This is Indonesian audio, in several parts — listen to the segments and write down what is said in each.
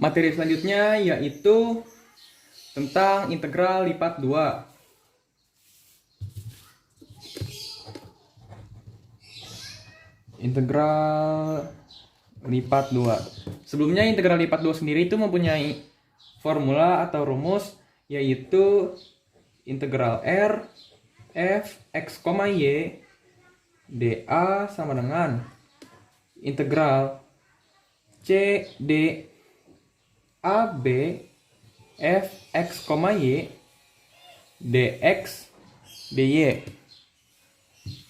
Materi selanjutnya yaitu tentang integral lipat 2. Integral lipat 2. Sebelumnya integral lipat 2 sendiri itu mempunyai formula atau rumus yaitu integral R f x, y dA sama dengan integral C D AB f x, y dx dy.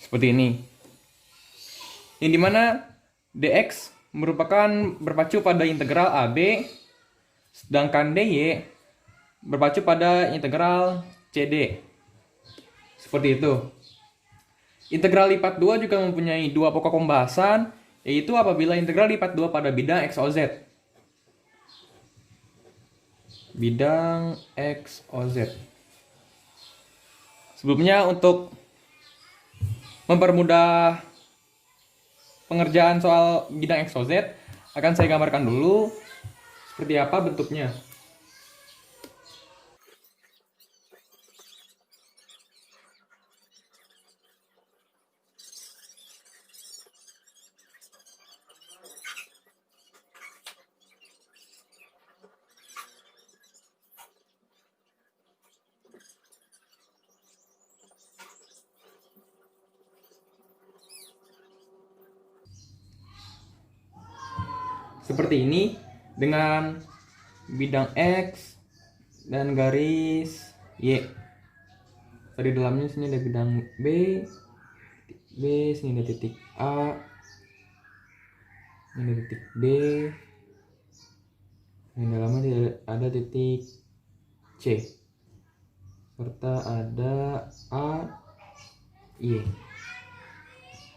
Seperti ini. Yang dimana dx merupakan berpacu pada integral AB, sedangkan dy berpacu pada integral CD. Seperti itu. Integral lipat 2 juga mempunyai dua pokok pembahasan, yaitu apabila integral lipat 2 pada bidang x, o, z. Bidang x, o, z. Sebelumnya untuk mempermudah pengerjaan soal bidang x, o, z, akan saya gambarkan dulu seperti apa bentuknya. Seperti ini dengan bidang X dan garis Y. Di dalamnya sini ada bidang B, sini ada titik A, ini ada titik B, dan dalamnya ada titik C, serta ada A, Y.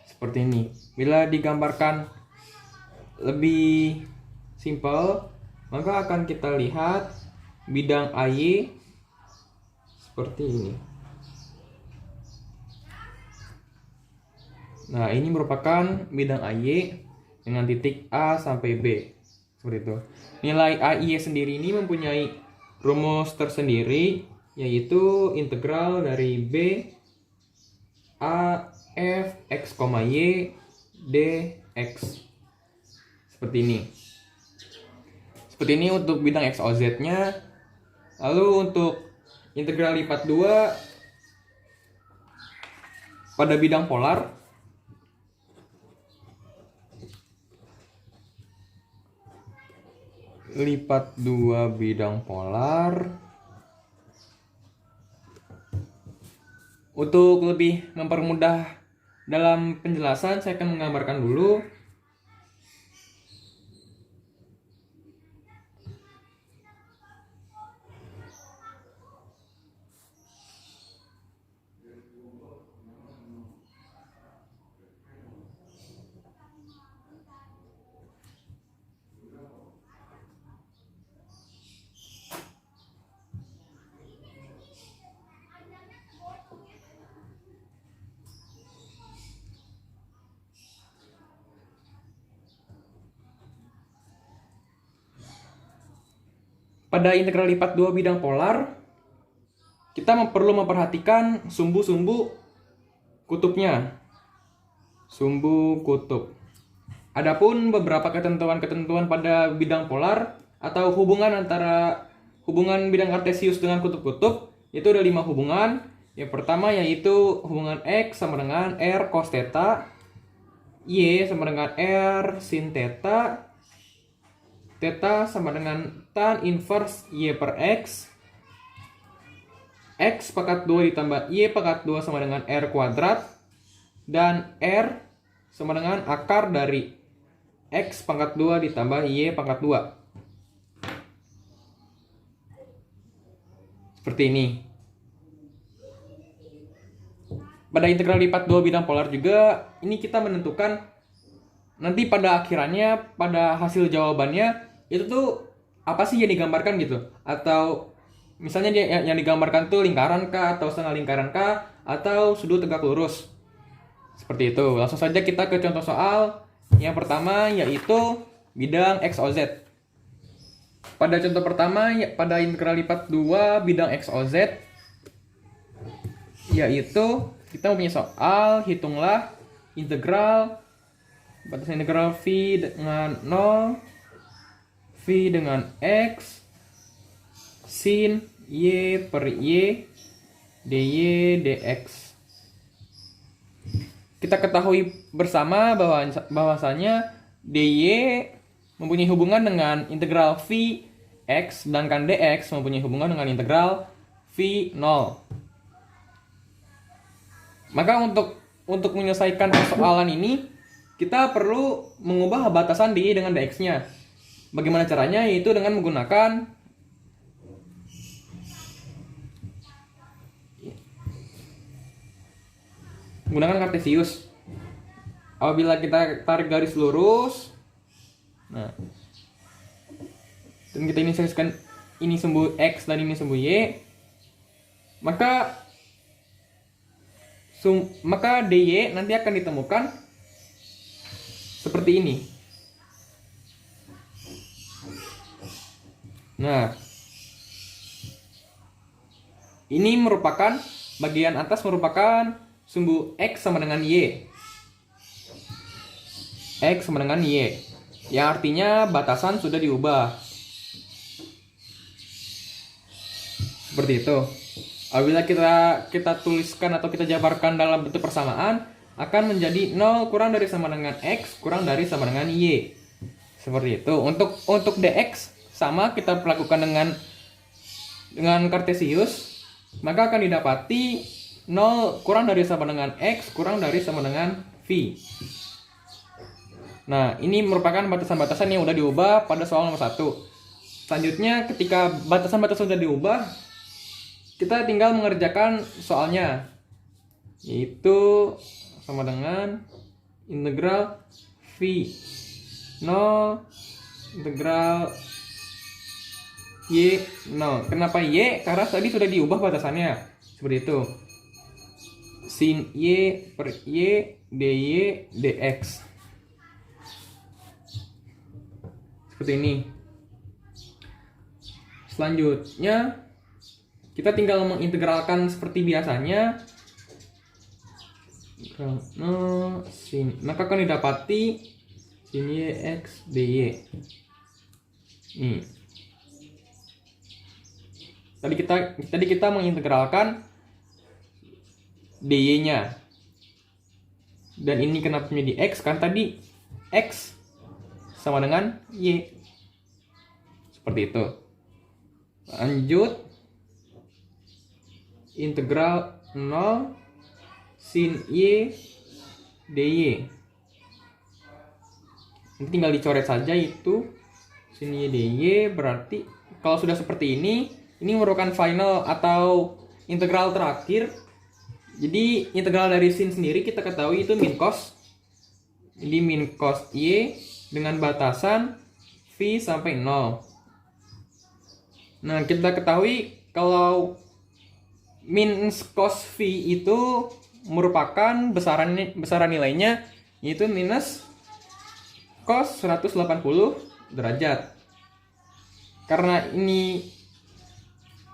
Seperti ini. Bila digambarkan lebih simpel, maka akan kita lihat bidang AY seperti ini. Nah, ini merupakan bidang AY dengan titik A sampai B. Seperti itu. Nilai AY sendiri ini mempunyai rumus tersendiri, yaitu integral dari B A f x, y dx. Seperti ini. Seperti ini untuk bidang x, o, z-nya. Lalu untuk integral lipat 2 pada bidang polar, lipat 2 bidang polar. Untuk lebih mempermudah dalam penjelasan, saya akan menggambarkan dulu. Pada integral lipat 2 bidang polar, kita perlu memperhatikan sumbu-sumbu kutubnya. Sumbu kutub. Adapun beberapa ketentuan-ketentuan pada bidang polar atau hubungan antara hubungan bidang kartesius dengan kutub-kutub, itu ada 5 hubungan. Yang pertama yaitu hubungan X sama dengan R cos theta, Y sama dengan R sin theta, theta sama dengan tan inverse Y per X, X pangkat 2 ditambah Y pangkat 2 sama dengan R kuadrat, dan R sama dengan akar dari X pangkat 2 ditambah Y pangkat 2. Seperti ini. Pada integral lipat 2 bidang polar juga, ini kita menentukan nanti pada akhirannya, pada hasil jawabannya, itu tuh apa sih yang digambarkan gitu. Atau misalnya yang digambarkan tuh lingkaran kah, atau setengah lingkaran kah, atau sudut tegak lurus. Seperti itu. Langsung saja kita ke contoh soal. Yang pertama yaitu bidang X, O, Z. pada contoh pertama, pada integral lipat 2 bidang X, O, Z, yaitu kita mempunyai soal, hitunglah integral, batasan integral V dengan 0, V dengan X, sin Y per Y, dy dx. Kita ketahui bersama bahwasanya dy mempunyai hubungan dengan integral V x, sedangkan dx mempunyai hubungan dengan integral V 0. Maka untuk menyelesaikan persoalan ini, kita perlu mengubah batasan dy dengan dx-nya. Bagaimana caranya? Yaitu dengan menggunakan kartesius. Apabila kita tarik garis lurus, nah, dan kita inisialiskan ini sumbu x dan ini sumbu y, maka dy nanti akan ditemukan seperti ini. Nah, ini merupakan bagian atas merupakan sumbu x sama dengan y. X sama dengan y. Yang artinya batasan sudah diubah. Seperti itu. Apabila kita tuliskan atau kita jabarkan dalam bentuk persamaan, akan menjadi 0 kurang dari sama dengan x kurang dari sama dengan y. Seperti itu. Untuk dx sama kita perlakukan dengan kartesius, maka akan didapati 0 kurang dari sama dengan x kurang dari sama dengan v. Nah, ini merupakan batasan-batasan yang sudah diubah pada soal nomor 1. Selanjutnya, ketika batasan-batasan sudah diubah, kita tinggal mengerjakan soalnya, yaitu sama dengan integral v 0 integral y 0. Kenapa y? Karena tadi sudah diubah batasannya. Seperti itu. Sin y per y dy dx. Seperti ini. Selanjutnya, kita tinggal mengintegralkan seperti biasanya. Maka akan didapati sin y x dy. Nih. Tadi kita mengintegralkan dy-nya. Dan ini kenapa menjadi x? Kan tadi x sama dengan y. Seperti itu. Lanjut. Integral 0 sin y dy. Ini tinggal dicoret saja itu sin y dy. Berarti kalau sudah seperti ini merupakan final atau integral terakhir. Jadi integral dari sin sendiri kita ketahui itu min cos. Jadi min cos y dengan batasan v sampai 0. Nah, kita ketahui kalau min cos v itu merupakan besaran nilainya yaitu minus cos 180 derajat. Karena ini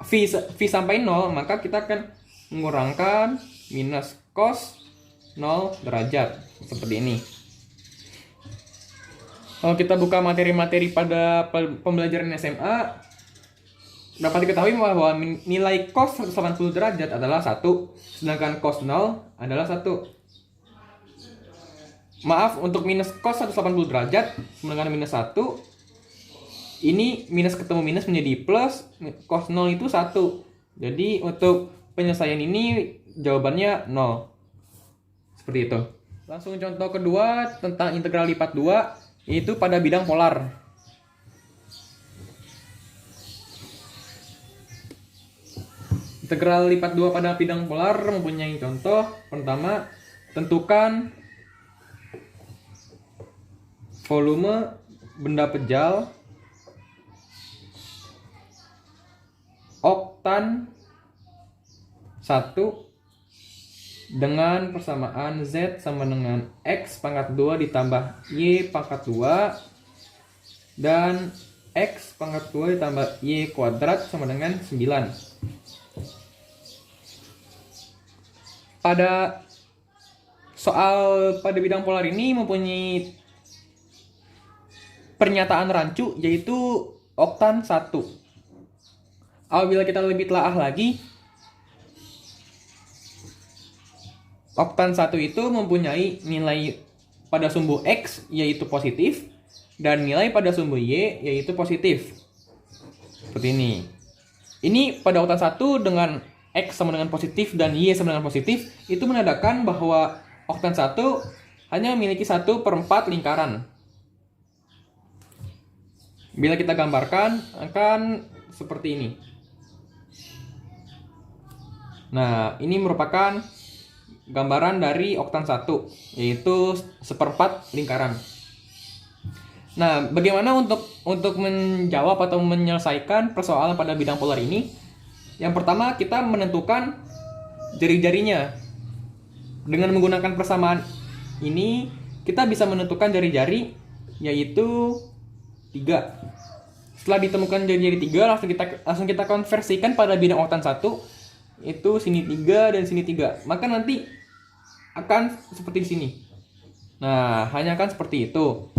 v sampai 0, maka kita akan mengurangkan minus cos 0 derajat seperti ini. Kalau kita buka materi-materi pada pembelajaran SMA, dapat diketahui bahwa nilai cos 180 derajat adalah 1, sedangkan cos 0 adalah 1. Maaf, untuk minus cos 180 derajat sama dengan minus 1, ini minus ketemu minus menjadi plus, cos 0 itu 1. Jadi untuk penyelesaian ini jawabannya 0. Seperti itu. Langsung contoh kedua tentang integral lipat 2, yaitu pada bidang polar. Integral lipat 2 pada bidang polar mempunyai contoh. Pertama, tentukan volume benda pejal oktan 1 dengan persamaan Z sama dengan X pangkat 2 ditambah Y pangkat 2 dan X pangkat 2 ditambah Y kuadrat sama dengan 9. Pada bidang polar ini mempunyai pernyataan rancu yaitu oktan 1. Apabila kita lebih telaah lagi, oktan 1 itu mempunyai nilai pada sumbu X yaitu positif dan nilai pada sumbu Y yaitu positif. Seperti ini. Ini pada oktan 1 dengan X sama dengan positif dan Y sama dengan positif, itu menandakan bahwa oktan 1 hanya memiliki 1/4 lingkaran. Bila kita gambarkan akan seperti ini. Nah, ini merupakan gambaran dari oktan 1, yaitu 1/4 lingkaran. Nah, bagaimana untuk menjawab atau menyelesaikan persoalan pada bidang polar ini? Yang pertama, kita menentukan jari-jarinya. Dengan menggunakan persamaan ini, kita bisa menentukan jari-jari, yaitu 3. Setelah ditemukan jari-jari 3, langsung kita konversikan pada bidang oktan 1, itu sini 3 dan sini 3. Maka nanti akan seperti di sini. Nah, hanya akan seperti itu.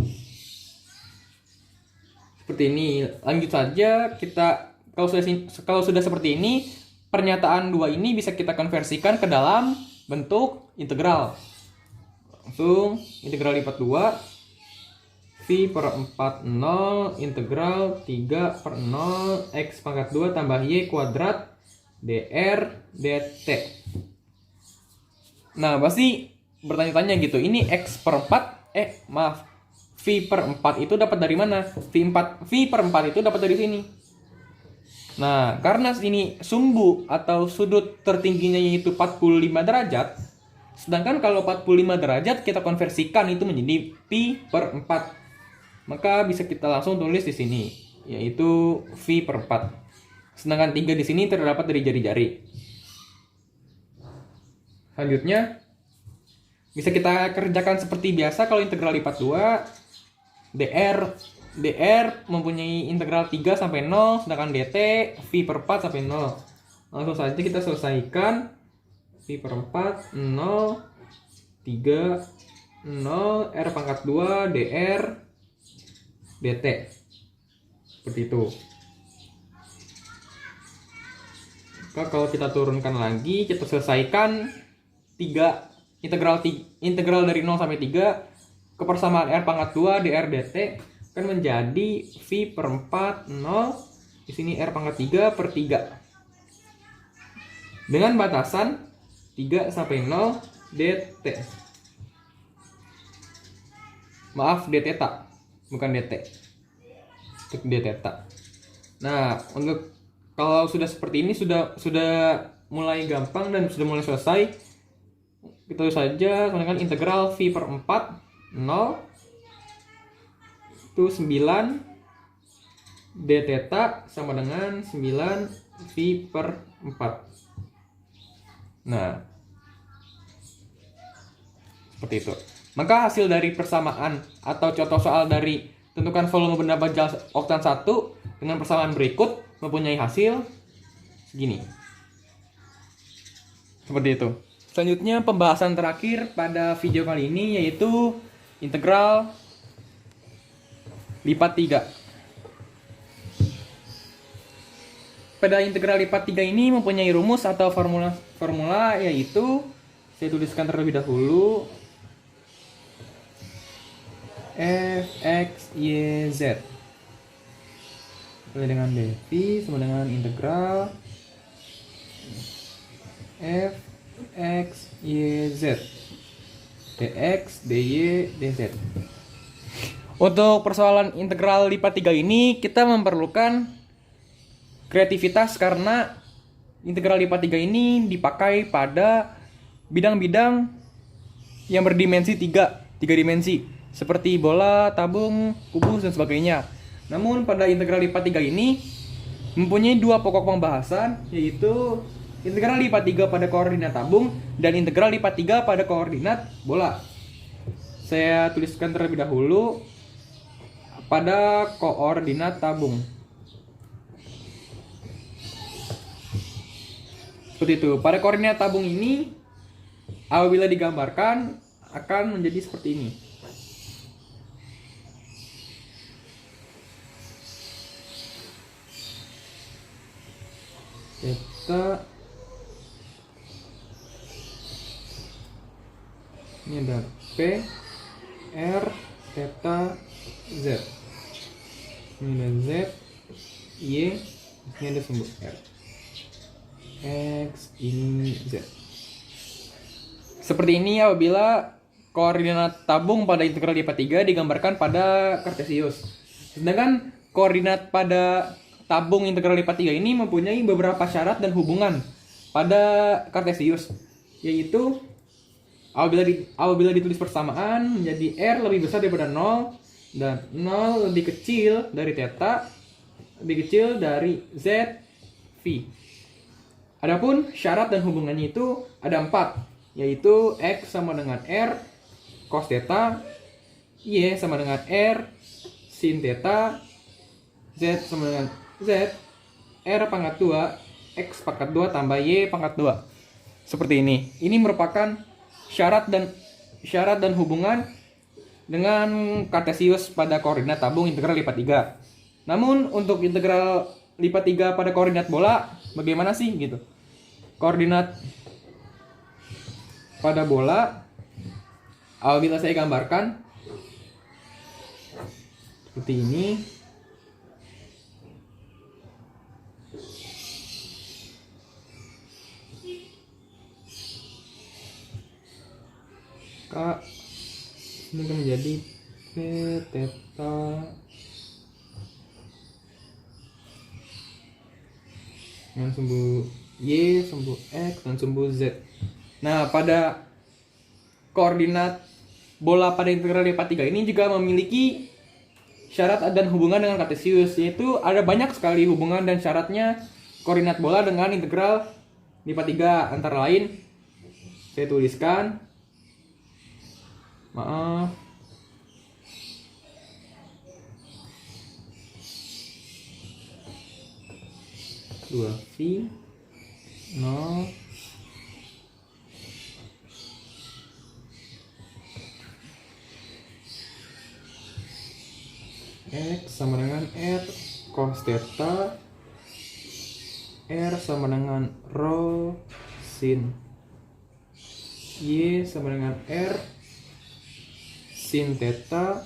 Seperti ini. Lanjut saja, kita kalau sudah seperti ini, pernyataan 2 ini bisa kita konversikan ke dalam bentuk integral. Langsung integral lipat 2 V per 4 0 integral 3/0 X pangkat 2 tambah Y kuadrat dr dt. Nah, pasti bertanya-tanya gitu, ini X per 4 V per 4 itu dapat dari mana? V per 4 itu dapat dari sini. Nah, karena sini sumbu atau sudut tertingginya yaitu 45 derajat, sedangkan kalau 45 derajat kita konversikan itu menjadi pi per 4. Maka bisa kita langsung tulis di sini, yaitu V per 4. Sedangkan 3 di sini terdapat dari jari-jari. Selanjutnya, bisa kita kerjakan seperti biasa kalau integral lipat 2, dr mempunyai integral 3 sampai 0, sedangkan dt V per 4 sampai 0. Langsung saja kita selesaikan. V per 4, 0, 3, 0, R pangkat 2, dr dt. Seperti itu. Maka kalau kita turunkan lagi, kita selesaikan integral dari 0 sampai 3 ke persamaan R pangkat 2 dr dt akan menjadi V per 4 0, di sini R pangkat 3 per 3 dengan batasan 3 sampai 0 dt. Maaf, d theta, bukan dt. Untuk d theta. Nah, untuk kalau sudah seperti ini sudah mulai gampang dan sudah mulai selesai. Kita saja menggunakan integral V per 4 0 itu 9 d theta sama dengan 9 V per 4. Nah, seperti itu. Maka hasil dari persamaan atau contoh soal dari tentukan volume benda bajal oktan 1 dengan persamaan berikut mempunyai hasil segini. Seperti itu. Selanjutnya pembahasan terakhir pada video kali ini yaitu integral lipat 3. Pada integral lipat 3 ini mempunyai rumus atau formula yaitu, saya tuliskan terlebih dahulu, f(x, y, z) sama dengan dv sama dengan integral f x, y, z dx, dy, dz. Untuk persoalan integral lipat 3 ini kita memerlukan kreativitas karena integral lipat 3 ini dipakai pada bidang-bidang yang berdimensi 3 dimensi seperti bola, tabung, kubus, dan sebagainya. Namun pada integral lipat 3 ini mempunyai dua pokok pembahasan, yaitu integral lipat 3 pada koordinat tabung dan integral lipat 3 pada koordinat bola. Saya tuliskan terlebih dahulu pada koordinat tabung. Seperti itu. Pada koordinat tabung ini, apabila digambarkan, akan menjadi seperti ini. Theta. Ini ada P, R, theta, Z. Ini ada Z, Y, ini ada sumbu R. X, ini Z. Seperti ini apabila koordinat tabung pada integral lipat 3 digambarkan pada Kartesius. Sedangkan koordinat pada tabung integral lipat 3 ini mempunyai beberapa syarat dan hubungan pada Kartesius, yaitu apabila ditulis persamaan menjadi R lebih besar daripada 0 dan 0 lebih kecil dari theta lebih kecil dari Z V. Adapun syarat dan hubungannya itu ada 4, yaitu X sama dengan R cos theta, Y sama dengan R sin theta, Z sama dengan Z R pangkat 2 X pangkat 2 tambah Y pangkat 2. Seperti ini. Ini merupakan syarat dan hubungan dengan Kartesius pada koordinat tabung integral lipat 3. Namun untuk integral lipat 3 pada koordinat bola bagaimana sih gitu? Koordinat pada bola apabila saya gambarkan seperti ini. Ini akan menjadi P theta dengan sumbu Y, sumbu X, dan sumbu Z. Nah, pada koordinat bola pada integral lipat 3 ini juga memiliki syarat dan hubungan dengan Kartesius, yaitu ada banyak sekali hubungan dan syaratnya koordinat bola dengan integral lipat 3. Antara lain, saya tuliskan, maaf, dua V 0 X sama dengan R cos theta, R sama dengan rho sin, Y sama dengan R sin theta,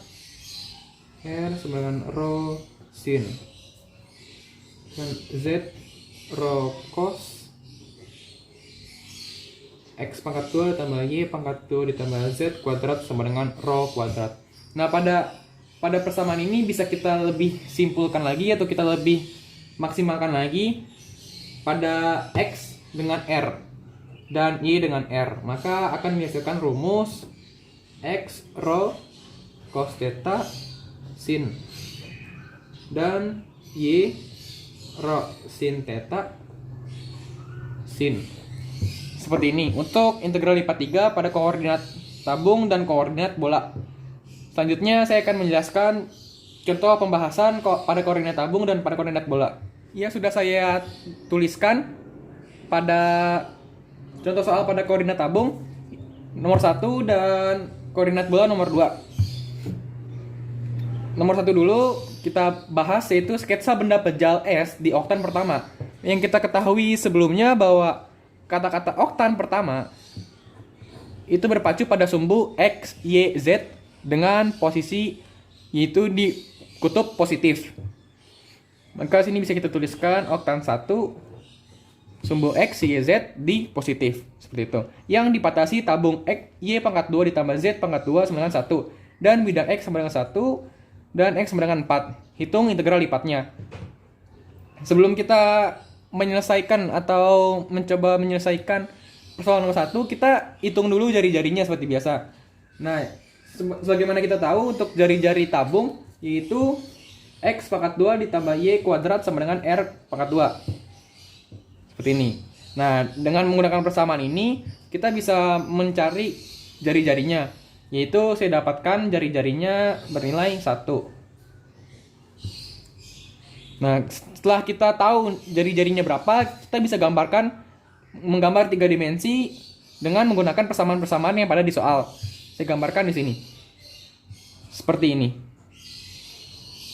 R sama dengan rho sin, dan Z rho cos X pangkat 2 ditambah Y pangkat 2 ditambah Z kuadrat sama dengan rho kuadrat. Nah, pada persamaan ini bisa kita lebih simpulkan lagi atau kita lebih maksimalkan lagi pada X dengan R dan Y dengan R. Maka akan menghasilkan rumus X rho cos theta sin dan Y rho sin theta sin. Seperti ini untuk integral lipat 3 pada koordinat tabung dan koordinat bola. Selanjutnya saya akan menjelaskan contoh pembahasan pada koordinat tabung dan pada koordinat bola. Ya, sudah saya tuliskan pada contoh soal pada koordinat tabung nomor 1 dan koordinat bola nomor 2. Nomor 1 dulu kita bahas, yaitu sketsa benda pejal S di oktan pertama. Yang kita ketahui sebelumnya bahwa kata-kata oktan pertama itu berpacu pada sumbu X, Y, Z dengan posisi yaitu di kutub positif. Maka sini bisa kita tuliskan oktan 1 sumbu X, Y, Z di positif. Seperti itu. Yang dipatasi tabung X, Y pangkat 2 ditambah Z pangkat 2 sama dengan 1. Dan bidang X sama dengan 1 dan X sama dengan 4. Hitung integral lipatnya. Sebelum kita menyelesaikan atau mencoba menyelesaikan persoalan nomor 1, kita hitung dulu jari-jarinya seperti biasa. Nah, sebagaimana kita tahu untuk jari-jari tabung yaitu X pangkat 2 ditambah Y kuadrat sama dengan R pangkat 2. Seperti ini. Nah, dengan menggunakan persamaan ini kita bisa mencari jari-jarinya, yaitu saya dapatkan jari-jarinya bernilai 1. Nah, setelah kita tahu jari-jarinya berapa, kita bisa menggambar 3 dimensi dengan menggunakan persamaan-persamaan yang pada di soal. Saya gambarkan di sini. Seperti ini.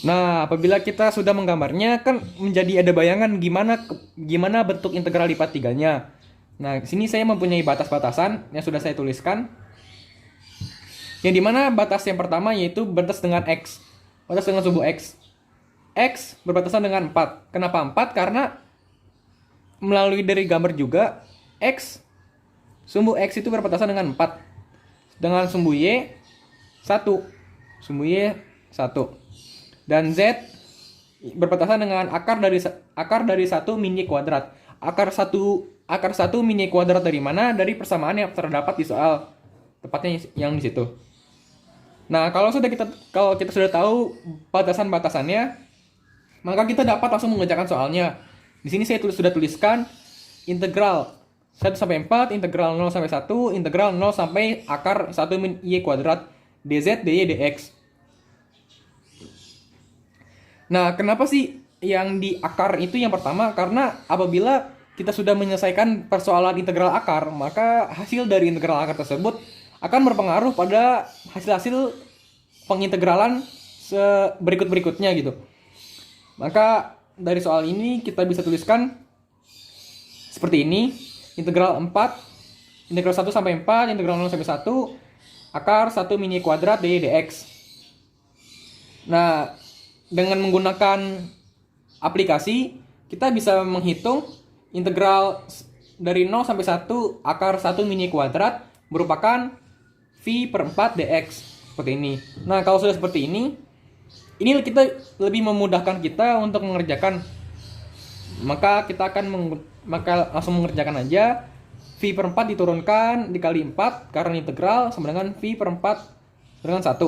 Nah, apabila kita sudah menggambarnya, kan menjadi ada bayangan gimana bentuk integral lipat 3-nya. Nah, di sini saya mempunyai batas-batasan yang sudah saya tuliskan. Yang dimana batas yang pertama yaitu batas dengan X. Batas dengan sumbu X. X berbatasan dengan 4. Kenapa 4? Karena melalui dari gambar juga, sumbu X itu berbatasan dengan 4. Dengan sumbu Y, 1. Sumbu Y, 1. Dan Z berbatasan dengan akar dari 1 min Y kuadrat. Akar 1 min Y kuadrat dari mana? Dari persamaan yang terdapat di soal. Tepatnya yang di situ. Nah, kalau kita sudah tahu batasan-batasannya, maka kita dapat langsung mengerjakan soalnya. Di sini saya sudah tuliskan integral 1 sampai 4, integral 0 sampai 1, integral 0 sampai akar 1 min Y kuadrat dz, dy, dx. Nah, kenapa sih yang di akar itu yang pertama? Karena apabila kita sudah menyelesaikan persoalan integral akar, maka hasil dari integral akar tersebut akan berpengaruh pada hasil-hasil pengintegralan berikut-berikutnya gitu. Maka dari soal ini kita bisa tuliskan seperti ini. Integral 4, integral 1 sampai 4, integral 0 sampai 1, akar 1 min Y kuadrat dy dx. Nah, dengan menggunakan aplikasi, kita bisa menghitung integral dari 0 sampai 1 akar 1 min Y kuadrat merupakan V per 4 dx. Seperti ini. Nah, kalau sudah seperti ini kita lebih memudahkan kita untuk mengerjakan. Maka kita langsung mengerjakan aja. V per 4 diturunkan dikali 4 karena integral sama dengan V per 4 dengan 1.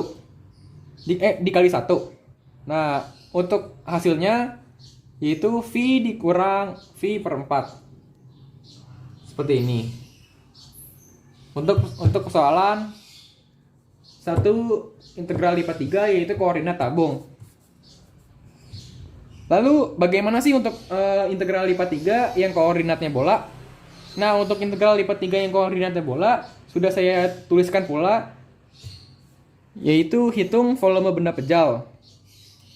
Dikali 1. Nah, untuk hasilnya yaitu V dikurang V per 4. Seperti ini. Untuk persoalan 1 integral lipat 3 yaitu koordinat tabung. Lalu bagaimana sih untuk integral lipat 3 yang koordinatnya bola? Nah, untuk integral lipat 3 yang koordinatnya bola sudah saya tuliskan pula, yaitu hitung volume benda pejal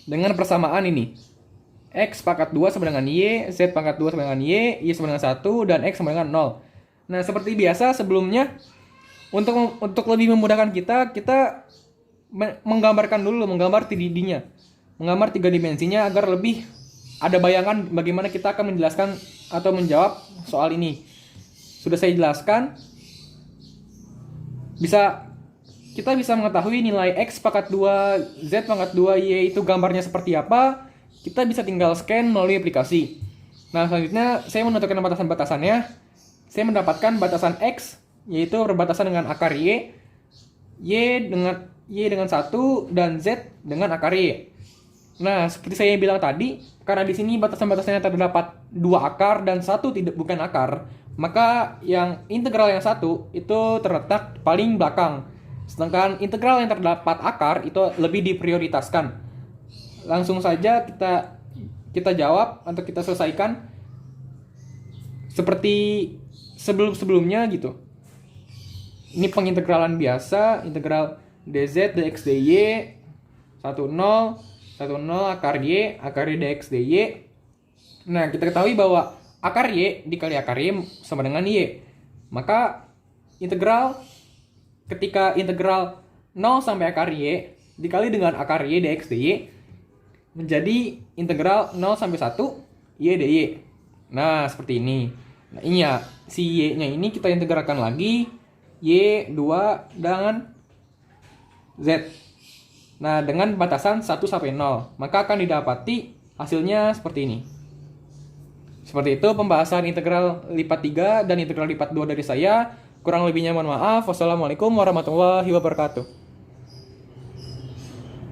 dengan persamaan ini. X pangkat 2 sama dengan Y, Z pangkat 2 sama dengan Y sama dengan 1, dan X sama dengan 0. Nah, seperti biasa sebelumnya, untuk lebih memudahkan kita menggambar 3D-nya. Menggambar 3 dimensinya agar lebih ada bayangan bagaimana kita akan menjelaskan atau menjawab soal ini. Sudah saya jelaskan. Kita bisa mengetahui nilai X pangkat 2, Z pangkat 2, Y itu gambarnya seperti apa. Kita bisa tinggal scan melalui aplikasi. Nah, selanjutnya saya menentukan batasan-batasannya. Saya mendapatkan batasan X, yaitu berbatasan dengan akar Y dengan 1, dan Z dengan akar Y. Nah, seperti saya bilang tadi, karena di sini batasan-batasannya terdapat 2 akar dan 1 bukan akar, maka yang integral yang 1 itu terletak paling belakang. Sedangkan integral yang terdapat akar itu lebih diprioritaskan. Langsung saja kita jawab atau kita selesaikan seperti sebelumnya gitu. Ini pengintegralan biasa, integral dz dx dy 10 akar y dx dy. Nah, kita ketahui bahwa akar y dikali akar y sama dengan y. Maka ketika integral 0 sampai akar y dikali dengan akar y dx dy menjadi integral 0 sampai 1 y dy. Nah, seperti ini. Nah, ini ya, si y-nya ini kita integralkan lagi y2 dengan z. Nah, dengan batasan 1 sampai 0, maka akan didapati hasilnya seperti ini. Seperti itu pembahasan integral lipat 3 dan integral lipat 2 dari saya. Kurang lebihnya mohon maaf. Wassalamualaikum warahmatullahi wabarakatuh.